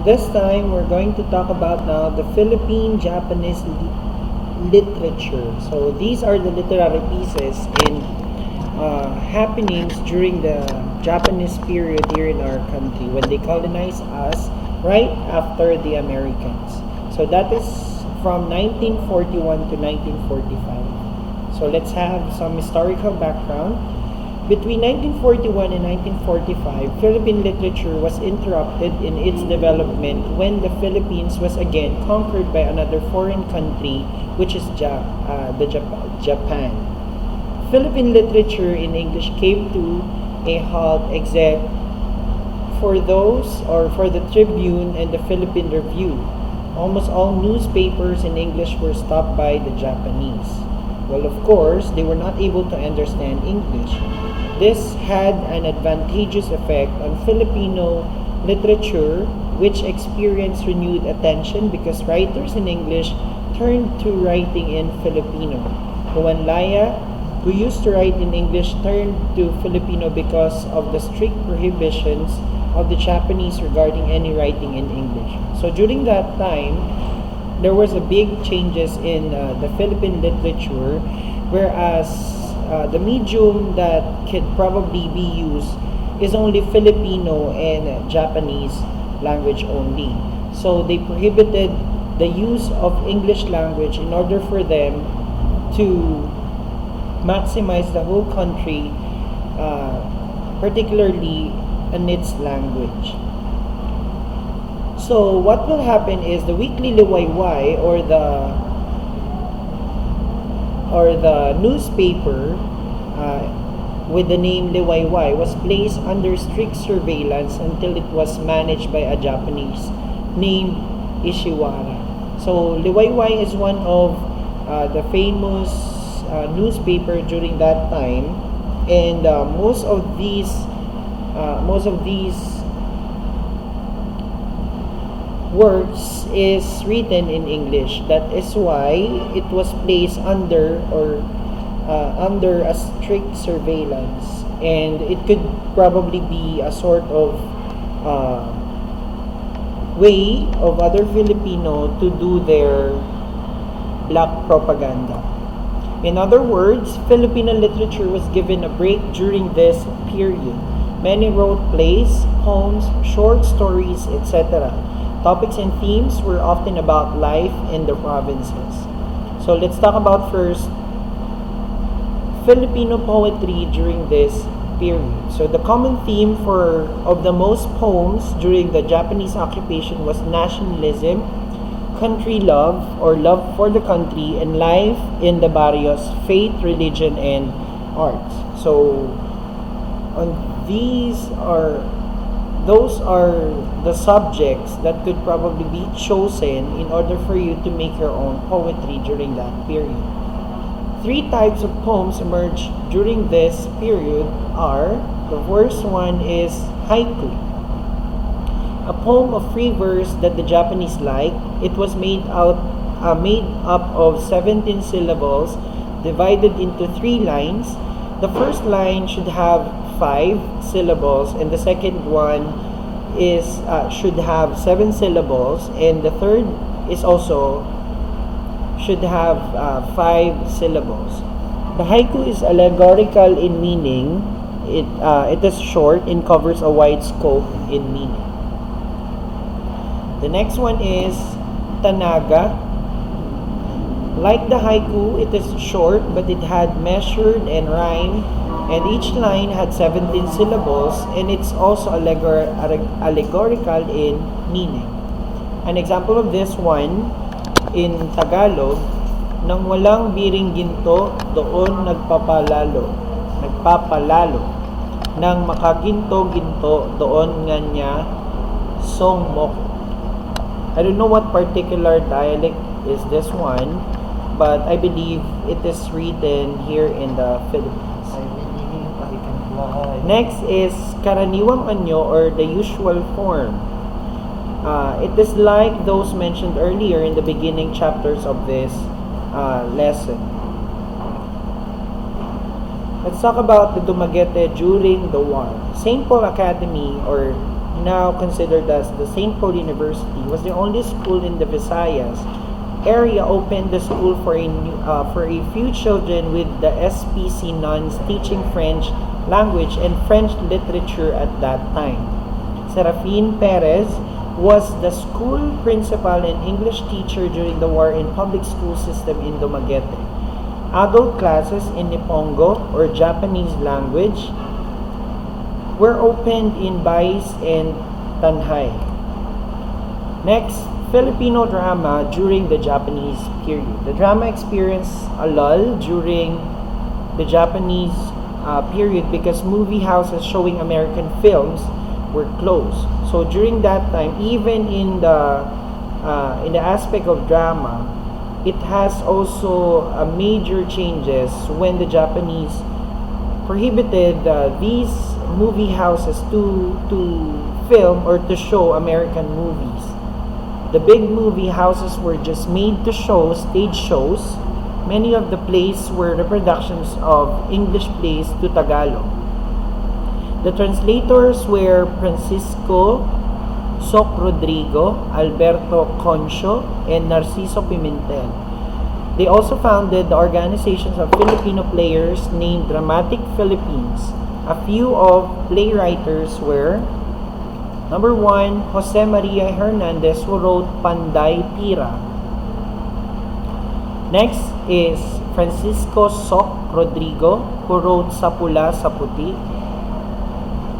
this time we're going to talk about now the Philippine Japanese literature. So these are the literary pieces in happenings during the Japanese period here in our country when they colonized us right after the Americans. So that is from 1941 to 1945. So let's have some historical background. Between 1941 and 1945, Philippine literature was interrupted in its development when the Philippines was again conquered by another foreign country, which is Japan. Philippine literature in English came to a halt except for the Tribune and the Philippine Review. Almost all newspapers in English were stopped by the Japanese. Well, of course, they were not able to understand English. This had an advantageous effect on Filipino literature, which experienced renewed attention because writers in English turned to writing in Filipino. Juan Laya, who used to write in English, turned to Filipino because of the strict prohibitions of the Japanese regarding any writing in English. So during that time, there was a big changes in the Philippine literature, whereas the medium that could probably be used is only Filipino and Japanese language only. So they prohibited the use of English language in order for them to maximize the whole country, particularly in its language. So what will happen is the weekly liwayway or the newspaper with the name Liwayway was placed under strict surveillance until it was managed by a Japanese named Ishiwara. So Liwayway is one of the famous newspaper during that time, and most of these works is written in English. That is why it was placed under a strict surveillance, and it could probably be a sort of way of other Filipino to do their black propaganda. In other words, Filipino literature was given a break during this period. Many wrote plays, poems, short stories, etc. Topics and themes were often about life in the provinces. So let's talk about first Filipino poetry during this period. So the common theme of the most poems during the Japanese occupation was nationalism, country love or love for the country, and life in the barrios, faith, religion, and arts. So those are the subjects that could probably be chosen in order for you to make your own poetry during that period. Three types of poems emerged during this period are: the first one is haiku, a poem of free verse that the Japanese liked. It was made up of 17 syllables divided into 3 lines. The first line should have 5 syllables, and the second one should have 7 syllables, and the third is also should have 5 syllables. The haiku is allegorical in meaning. It is short and covers a wide scope in meaning. The next one is tanaga. Like the haiku, it is short, but it had measured and rhyme, and each line had 17 syllables, and it's also allegorical in meaning. An example of this one in Tagalog: nang walang biring ginto, doon nagpapalalo. Nang makaginto-ginto, doon nga niya songmok. I don't know what particular dialect is this one, but I believe it is written here in the Philippines. Next is karaniwang anyo, or the usual form. It is like those mentioned earlier in the beginning chapters of this lesson. Let's talk about the Dumaguete during the war. St. Paul Academy, or now considered as the St. Paul University, was the only school in the Visayas area opened the school for a few children, with the SPC nuns teaching French language and French literature at that time. Serafin Perez was the school principal and English teacher during the war in public school system in Dumaguete. Adult classes in Nipongo or Japanese language were opened in Bais and Tanhay. Next, Filipino drama during the Japanese period. The drama experienced a lull during the Japanese period because movie houses showing American films were closed. So during that time, even in the aspect of drama, it has also major changes when the Japanese prohibited these movie houses to film or to show American movies. The big movie houses were just made to show stage shows. Many of the plays were reproductions of English plays to Tagalog. The translators were Francisco Soc Rodrigo, Alberto Concho, and Narciso Pimentel. They also founded the organizations of Filipino players named Dramatic Philippines. A few of playwriters were: number 1, Jose Maria Hernandez, who wrote Panday Pira. Next is Francisco Soc Rodrigo, who wrote Sa Pula Sa Puti.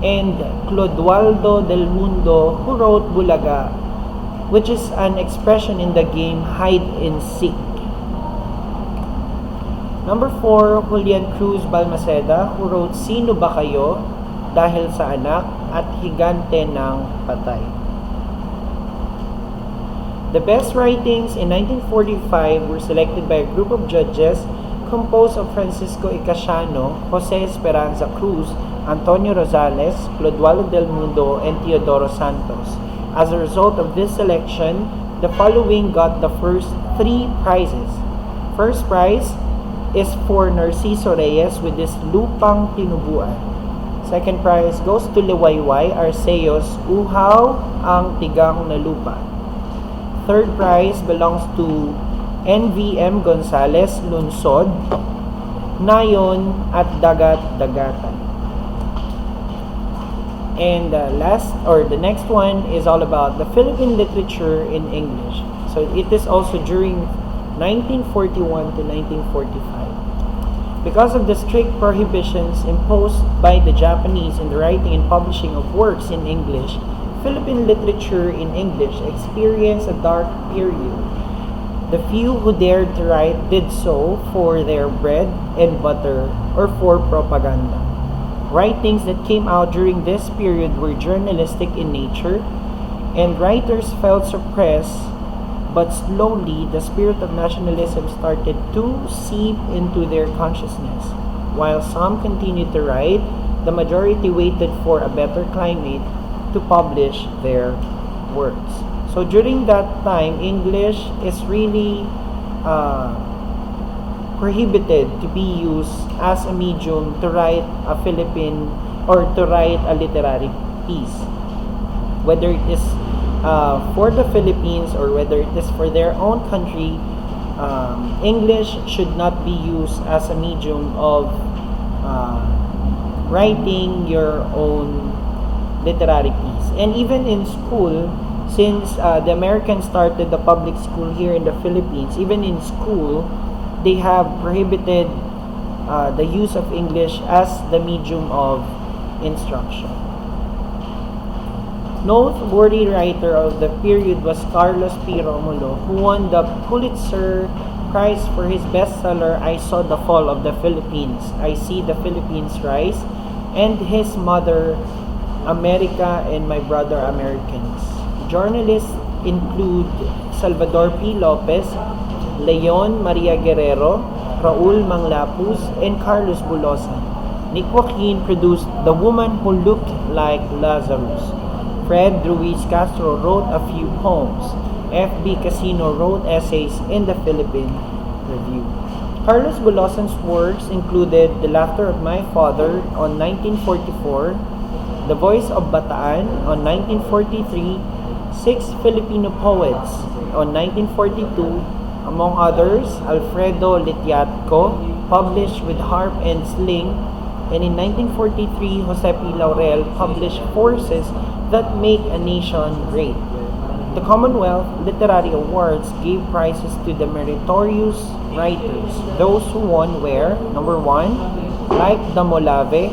And Clodoaldo del Mundo, who wrote Bulaga, which is an expression in the game hide and seek. Number 4, Julian Cruz Balmaceda, who wrote Sino Ba Kayo, Dahil Sa Anak, at Higante ng Patay. The best writings in 1945 were selected by a group of judges composed of Francisco Icasiano, Jose Esperanza Cruz, Antonio Rosales, Clodoaldo del Mundo, and Teodoro Santos. As a result of this selection, the following got the first 3 prizes. First prize is for Narciso Reyes with his Lupang Tinubuan. Second prize goes to Liwayway Arceos, Uhaw ang Tigang na Lupa. Third prize belongs to NVM Gonzales, Lunsod, Nayon at Dagat-Dagatan. And the next one is all about the Philippine literature in English. So it is also during 1941 to 1945. Because of the strict prohibitions imposed by the Japanese in the writing and publishing of works in English, Philippine literature in English experienced a dark period. The few who dared to write did so for their bread and butter or for propaganda. Writings that came out during this period were journalistic in nature, and writers felt suppressed, but slowly the spirit of nationalism started to seep into their consciousness. While some continued to write, the majority waited for a better climate to publish their works. So during that time, English is really prohibited to be used as a medium to write a Philippine or to write a literary piece. Whether it is for the Philippines or whether it is for their own country, English should not be used as a medium of writing your own literary piece. And even in school, since the Americans started the public school here in the Philippines, even in school, they have prohibited the use of English as the medium of instruction. Noteworthy writer of the period was Carlos P. Romulo, who won the Pulitzer Prize for his bestseller I Saw the Fall of the Philippines, I See the Philippines Rise, and his mother, America and My Brother Americans. Journalists include Salvador P. Lopez, Leon Maria Guerrero, Raul Manglapus, and Carlos Bulosan. Nick Joaquin produced The Woman Who Looked Like Lazarus. Fred Ruiz Castro wrote a few poems. F.B. Casino wrote essays in the Philippine Review. Carlos Bulosan's works included The Laughter of My Father on 1944, The Voice of Bataan on 1943, six Filipino poets on 1942, among others, Alfredo Litiatco, published with harp and sling, and in 1943, Jose P. Laurel published Forces That Make a Nation Great. The Commonwealth Literary Awards gave prizes to the meritorious writers. Those who won were, number 1, Like the Molave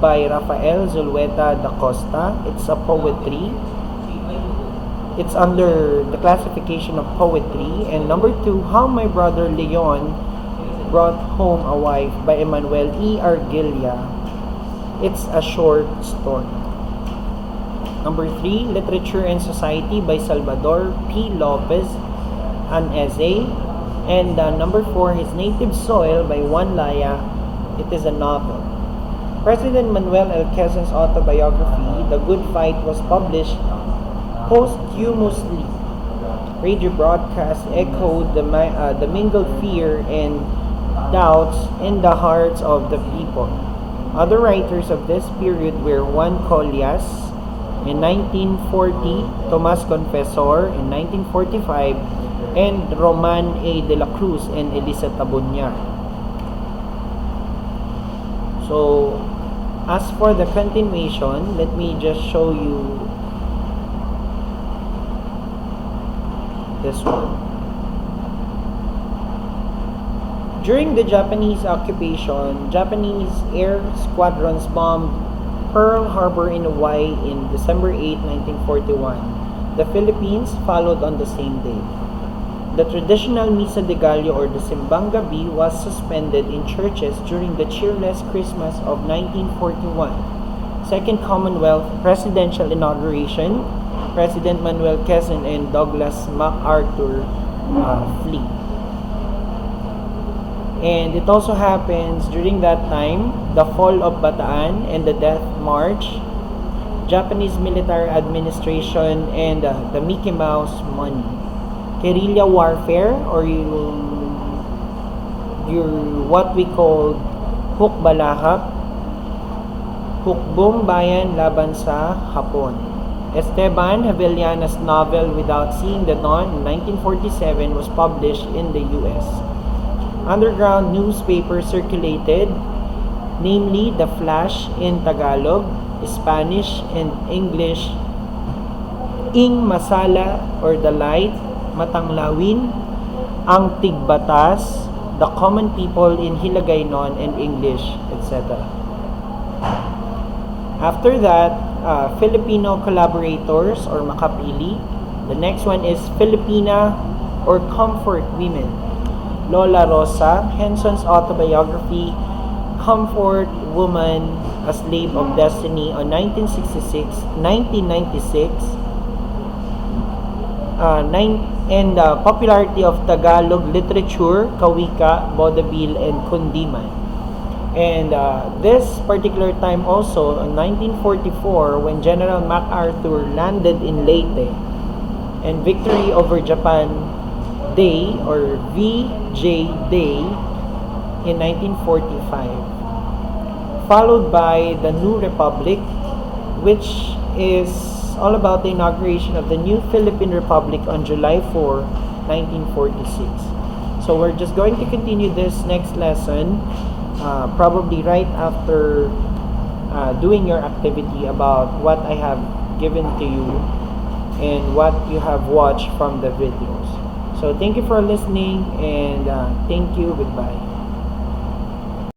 by Rafael Zulueta da Costa. It's a poetry. It's under the classification of poetry. And number 2, How My Brother Leon Brought Home a Wife by Emmanuel E. Argilla. It's a short story. Number 3, Literature and Society by Salvador P. Lopez, an essay. And number 4, His Native Soil by Juan Laya. It is a novel. President Manuel L. Quezon's autobiography, The Good Fight, was published posthumously. Radio broadcasts echoed the mingled fear and doubts in the hearts of the people. Other writers of this period were Juan Collias in 1940, Tomas Confesor in 1945, and Roman A. de la Cruz and Elisa Tabunyar. So, as for the continuation, let me just show you this one. During the Japanese occupation, Japanese air squadrons bombed Pearl Harbor in Hawaii in December 8, 1941. The Philippines followed on the same day. The traditional Misa de Gallo or the Simbang Gabi was suspended in churches during the cheerless Christmas of 1941. Second Commonwealth Presidential Inauguration, President Manuel Quezon and Douglas MacArthur flee. And it also happens during that time, the fall of Bataan and the Death March, Japanese military administration, and the Mickey Mouse money. Guerrilla warfare, or your what we call hukbalahap, hukbong bayan laban sa Hapon. Esteban Javellana's novel Without Seeing the Dawn in 1947 was published in the U.S. Underground newspapers circulated, namely The Flash in Tagalog, Spanish, and English, Ing Masala or The Light, Matanglawin, Ang Tigbatas, The Common People in Hiligaynon and English, etc. After that, Filipino collaborators or makapili. The next one is Filipina or Comfort Women. Lola Rosa, Henson's autobiography, Comfort Woman, A Slave of Destiny on 1996, and popularity of Tagalog literature, Kawika, Vaudeville, and Kundiman. And this particular time also, in 1944, when General MacArthur landed in Leyte, and victory over Japan Day or VJ Day in 1945, followed by the New Republic, which is all about the inauguration of the new Philippine Republic on July 4, 1946. So we're just going to continue this next lesson probably right after doing your activity about what I have given to you and what you have watched from the videos. So thank you for listening, and thank you. Goodbye.